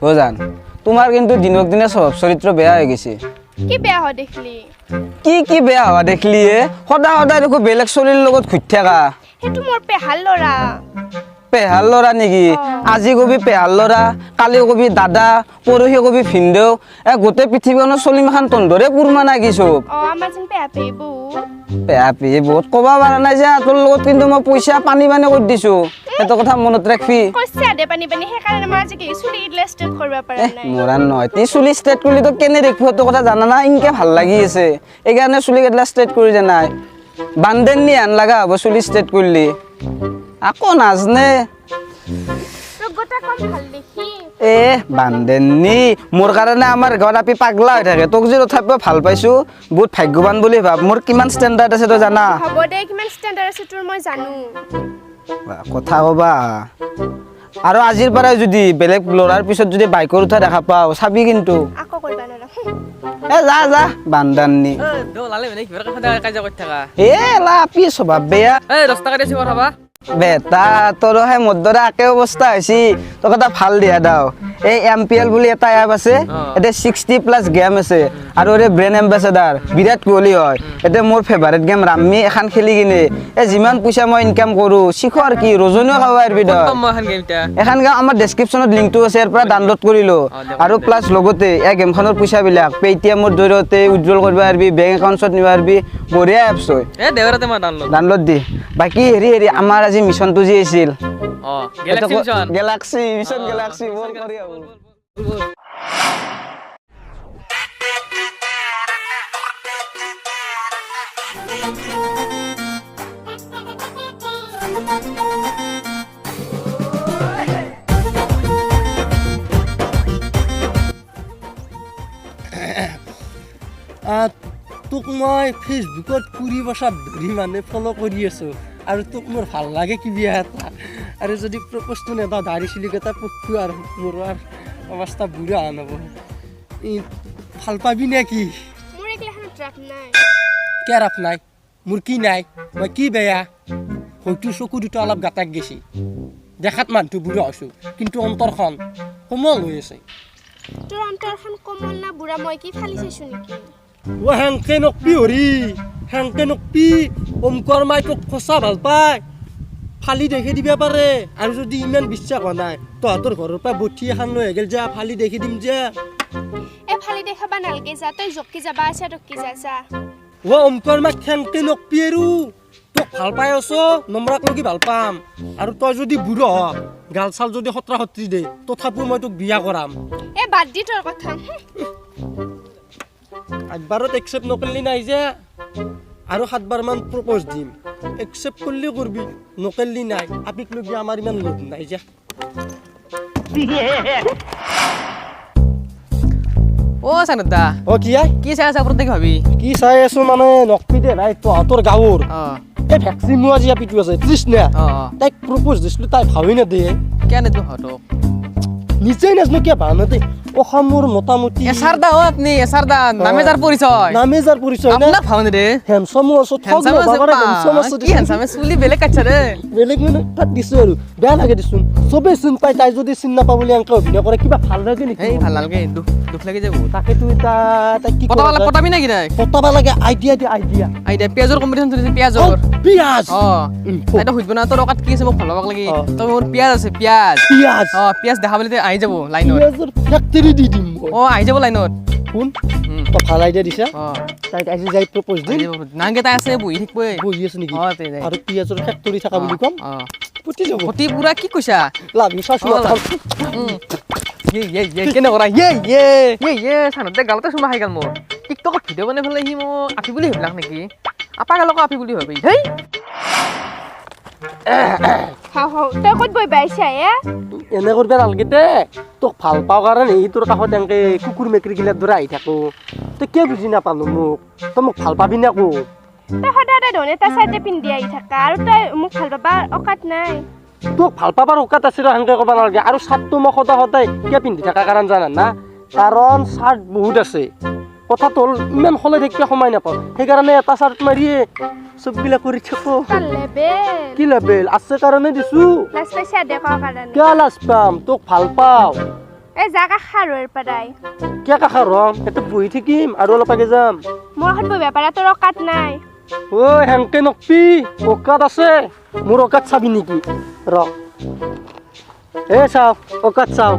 বুজান তোমাৰ কিন্তু দিনক দিনে স্বভাৱ চৰিত্ৰ বেয়া হৈ গৈছে কি বেয়া হয় দেখলি কি বেয়া হোৱা দেখলি সদায় সদায় দেখো বেলেগ চলিৰ লগত ঘুৰি থাকা সেইটো মোৰ পেহাৰ ল'ৰা পেহাৰ ল'ৰা নেকি আজি কবি পেহাৰ ল'ৰা কালি কবি দাদা পৰহি কবি ভিনদেউ গোটেই পৃথিৱীখনৰ চলিমাখান তন্দৰে কুৰমা নাগি চব আমাৰ যেন পেহা পেহী বহুত পেহা পেহী বহুত ক'বা পৰা নাই যে তোৰ লগত কিন্তু মই পইচা পানী কৰি দিছো সেইটো কথা মনত ৰাখবি কৈছে আদে পানী সেইকাৰণে মই আজি চুলি ইডলে ষ্ট্ৰেট কৰিব পৰা নাই মোৰান নহয় তুই চুলি ষ্ট্ৰেট কৰিলি তো কেনে দেখবো সেইটো কথা জানা না ইনকে ভাল লাগি আছে এইকাৰণে চুলি কেইটা ষ্ট্ৰেট কৰি জানাই বান্ধেন নি আন লগা হ'ব চুলি ষ্ট্ৰেট কৰিলি আকৌ নাজনে বান্ধেন নি মোৰ কাৰণে আমাৰ ঘৰত আপি পাগলা হৈ থাকে তোক যে তথাপিও ভাল পাইছো বহুত ভাগ্যৱান বুলি ভাব মোৰ কিমান ষ্টেণ্ডাৰ্ড আছে তই জানা হ'ব দে কিমান ষ্টেণ্ডাৰ্ড আছে তোৰ মই জানো কথা কবা আৰু আজিৰ পৰাই যদি বেলেগ ল'ৰাৰ পিছত যদি বাইকৰ উঠা দেখা পাও চাবি কিন্তু আকৌ কৰিবা না যা বান্দান নি লালে মানে কিবা কথা কাজা কৰি থাকা লা আপি স্বভাৱ বেয়া 10 টাকা দিছি কথা বা বেটা তোৰ হে মদৰা একে অৱস্থা হৈছে তোক এটা ভাল দিয়া দাও এই এমপিএল বুলি এটা এপ আছে এতে 60+ গেম আছে আৰু এ ব্ৰেন এম্বাসেডাৰ বিৰাট কোহলি হয় এতে মোৰ ফেভাৰিট গেম ৰাম্মি এখন খেলি কিনে যিমান পইচা মই ইনকাম কৰো শিখৰ কি ৰজনীও খাব পাৰবি দ এখন গেম আমাৰ ডেসক্ৰিপচনত লিংকটো আছে ইয়াৰ পৰা ডাউনলোড কৰিলো আৰু প্লাস লগতে এই গেমখনৰ পইচা বিলাক পেটিএমৰ জৰিয়তে উইথড্ৰল কৰিব পাৰবি বেংক একাউণ্টত নিব পাৰবি বঢ়িয়া এপছ হয় দেওৰাতে মই ডাউনলোড দি বাকি হেৰি আমাৰ আজি মিশনটো যি আছিল গেলাক্সি মিশন গেলাক্সি বল কৰি আও তোক মই ফেচবুকত 20 বছৰ ধৰি মানে ফলো কৰি আছো আৰু তোক মোৰ ভাল লাগে কি বিয়া এটা আৰু যদি প্ৰপ'জটো নেদা দাড়ি চুলিকেইটা পকু আৰু মোৰ অৱস্থা বুঢ়া নহ'ব ভাল পাবি নে কি মোৰ এইগিলাখনত ৰাপ নাই কিয় ৰাপ নাই মোৰ কি নাই মই কি বেয়া হয়তো চকু দুটা অলপ গাটাক গেছি দেখাত মানুহটো বুঢ়া হৈছোঁ কিন্তু অন্তৰখন কোমল হৈ আছে তোৰ অন্তৰখন কোমল না বুঢ়া মই কি ফালি চাইছো নেকি হেংকে নকবি হৰি হেংকে নকবি অমকৰ মাই তোক সঁচা ভাল পায় ফালি দেখি দিবা পাৰে আৰু যদি ইমান বিশ্বাস হোৱা নাই তহঁতৰ ঘৰৰ পৰা বঠি এখন লৈ গেল যা ফালি দেখি দিম যে ফালি দেখাবা নালগে যা তই জকি যাবা আছে ৰকি যা অমকৰ মাক হেংকে নকবি আৰু তোক ভাল পাই আছ নম্বৰাক লগি ভাল পাম আৰু তই যদি বুঢ়া হ গাল চাল যদি সত্ৰা সত্ৰী দে তথাপিও মই তোক বিয়া কৰাম বাদ দি তোৰ কথা একবাৰত একচেপ্ট নকৰিলি নাই যে আৰু 7বাৰ মান প্ৰপ'জ দিম একচেপ্ট কৰিলে কৰবি নকৰিলি নাই আপিক লগি আমাৰ ইমান লোভ নাই যে ও সানদা কি চাই আছা প্ৰত্যেক ভাবি কি চাই আছো মানে নকবি দে নাই তহঁতৰ গাঁৱৰ এই ভেকচিন মোৱা যি আপিটো আছে তৃষ্ণা তাইক প্ৰপ'জ দিছিলো তাই ভাবি নেদিয়ে কেনে তো হতক নিজে নাজনো কিয় ভাব নেদে অসমৰ মোটামুটি এসাৰদা ও আপনি এসাৰদা নামে যাৰ পৰিচয় না আপনার ভাবনে রে হ্যান্ডসাম আছে হ্যান্ডসাম আছে কি হ্যান্ডসাম চুলি বেলেগ কাটছে রে বেলেগ মানে তাত দিছো আৰু বেয়া লাগে দিছোন চবে চিন পাই তাই যদি চিন নাপা বুলি আংকে অভিনয় কৰে কিবা ভাল লাগে নেকি এই ভাল লাগে দুখ লাগে যাব তাকে তুই তাই কি পটাবি নাকি নাই পটাবা লাগে আইডিয়া পিয়াজৰ কম্পিটিশন চলিছে পিয়াজৰ পিয়াজ এটা হইব না তোর কাট কি আছে মোক ভাল লাগক লাগি তো মোর পিয়াজ আছে পিয়াজ পিয়াজ দেখাবলে আই যাব লাইনত পিয়াজৰ ফ্যাক্টরি দি দিম আই যাব লাইনত কোন তো ভাল আইডিয়া দিছা তাই আজি যাই প্ৰপ'জ দিম নাংকে তাই আছে বহি থাকিব বহি আছে নেকি আৰু পিয়াজৰ ফ্যাক্টৰি থাকা বুলি কম পুতি যাব পুতি পুৰা কি কৈছা লাভি চাচু কেনে কৰা সানতে গালতে চুমা খাই গাল মোৰ টিকটকত ভিডিঅ' বনাই পেলাই সি মোক আফি বুলি ভাবিলাক নেকি আপা গালক আফি বুলি ভাবি হেই তই ক'ত বহি বাইছা এনে কৰিব নালাগে দে তোক ভাল পাওঁ কাৰণে ই তোৰ কাষত এনেকে কুকুৰ মেকুৰী গিলাৰ দৰে আহি থাকো তই কিয় বুজি নাপালো মোক তই মোক ভাল পাবি নে কো তই সদায় ধনে এটা চাইডে পিন্ধি আহি থাকা আৰু তই মোক ভাল পাবা অকাত নাই তোক ভাল পাবাৰ অকাত আছে সেনেকে ক'ব নালাগে আৰু চাৰ্টটো মই সদায় কিয় পিন্ধি থকা কাৰণ জানা না কাৰণ চাৰ্ট বহুত আছে কথাটো হ'ল ইমান সলাই থাকিলে সময় নাপাওঁ সেইকাৰণে এটা চাৰ্ট মাৰিয়ে চববিলাক কৰি থাকো কি লেবেল আছে কাৰণে দিছো লাজ পাইছা দেখা কাৰণে কিয় লাজ পাম তোক ভাল পাওঁ এই জাগা খাৰৰ পৰাই কিয় কাষা ৰম এটা বহি থাকিম আৰু অলপ আগে যাম মোৰ এখন বহিব পাৰা তোৰ অকাত নাই ঐ হেংকে নকবি অকাত আছে মোৰ অকাত চাবি নেকি ৰ এ চাও অকাত চাও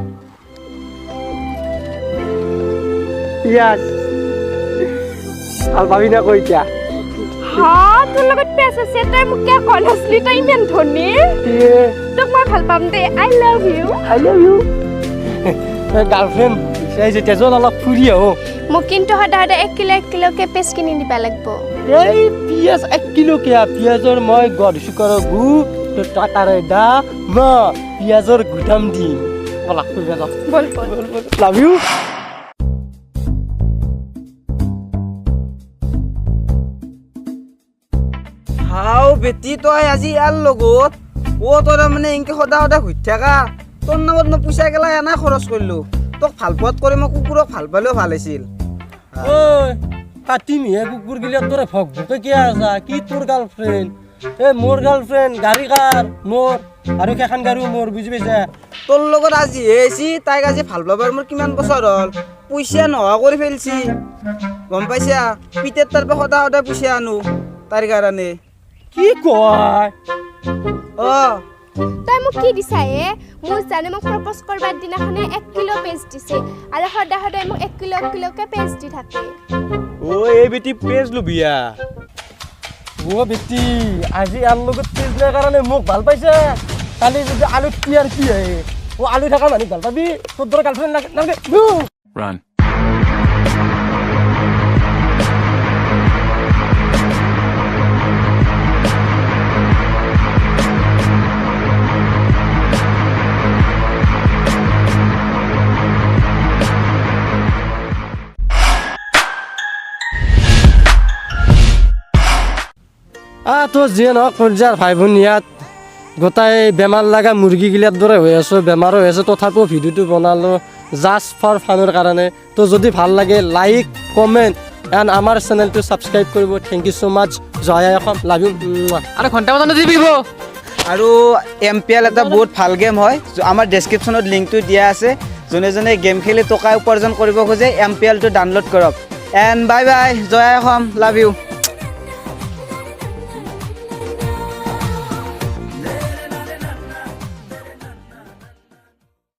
পিয়াজ ভাল পাবি না কৈ এতিয়া হা তোৰ লগত পেছ আছে তই মোক কিয় কল আছিলি তই ইমান ধনী তোক মই ভাল পাম দে আই লাভ ইউ গাৰ্লফ্ৰেণ্ড বিচাৰি যেতিয়া যোন অলপ ফুৰি আহো মোক কিন্তু সদায় সদায় 1 কিলোকে পেছ কিনি দিবা লাগিব এই পিয়াজ 1 কিলো কিয়া পিয়াজৰ মই গড় শুকৰ গু তোৰ টাকাৰে দা মই পিয়াজৰ গুদাম দিম বলা ফুৰিব যাওঁ বল লাভ ইউ হাও বেটি তই আজি ইয়াৰ লগত তই মানে এনেকে সদায় সদায় ঘূৰি থাকা তোৰ নামত মই পইচা গেলা এনে খৰচ কৰিলো তোক ভাল পোৱাত কৰি মই কুকুৰক ভাল পালেও ভাল আছিল ঐ কাটিমিহে কুকুৰ গিলাক তোৰে ভক ভকে কিয় আছা কি তোৰ গাৰ্লফ্ৰেণ্ড মোৰ গাৰ্লফ্ৰেণ্ড গাড়ী কাৰ মোৰ আৰু সেইখন গাড়ীও মোৰ বুজি পাইছা তোৰ লগত আজি হেছি তাইক আজি ভাল পাবৰ মোৰ কিমান বছৰ হ'ল পইচা নোহোৱা কৰি ফেলছি গম পাইছা পিতেৰ তাৰ পৰা সদায় সদায় পইচা আনো তাইৰ কাৰণে কি কয় তই মোক কি দিছা মোৰ জানে মোক প্ৰপ'জ কৰবাৰ দিনাখনে 1 কিলো পেজ দিছে আৰু সদায় সদায় মোক 1 কিলোকে পেজ দি থাকে এই বেটি পেজ লবিয়া বেটি আজি আৰ লগত পেজ দিয়াৰ কাৰণে মোক ভাল পাইছে কালি যদি আলু তিয়াৰ কি হয় আলু থকা মানুহ ভাল পাবি তোৰ দৰে গাৰ্লফ্ৰেণ্ড নালাগে Run. তো যিয়ে নহওক পৰ্যায়ৰ ভাই ভনী ইয়াত গোটাই বেমাৰ লগা মুৰ্গীগিলাৰ দৰে হৈ আছোঁ বেমাৰ হৈ আছে তথাপিও ভিডিঅ'টো বনালোঁ জাষ্ট ফৰ ফানৰ কাৰণে তো যদি ভাল লাগে লাইক কমেণ্ট এণ্ড আমাৰ চেনেলটো ছাবস্ক্ৰাইব কৰিব থেংক ইউ ছ' মাছ জয় অসম লাভ ইউ আৰু ঘণ্টা বজানো দি দিব আৰু MPL এটা বহুত ভাল গেম হয় আমাৰ ডেছক্ৰিপশ্যনত লিংকটো দিয়া আছে যোনে যোনে গেম খেলি টকা উপাৰ্জন কৰিব খোজে MPLটো ডাউনলোড কৰক এণ্ড বাই বাই জয় অসম লাভ ইউ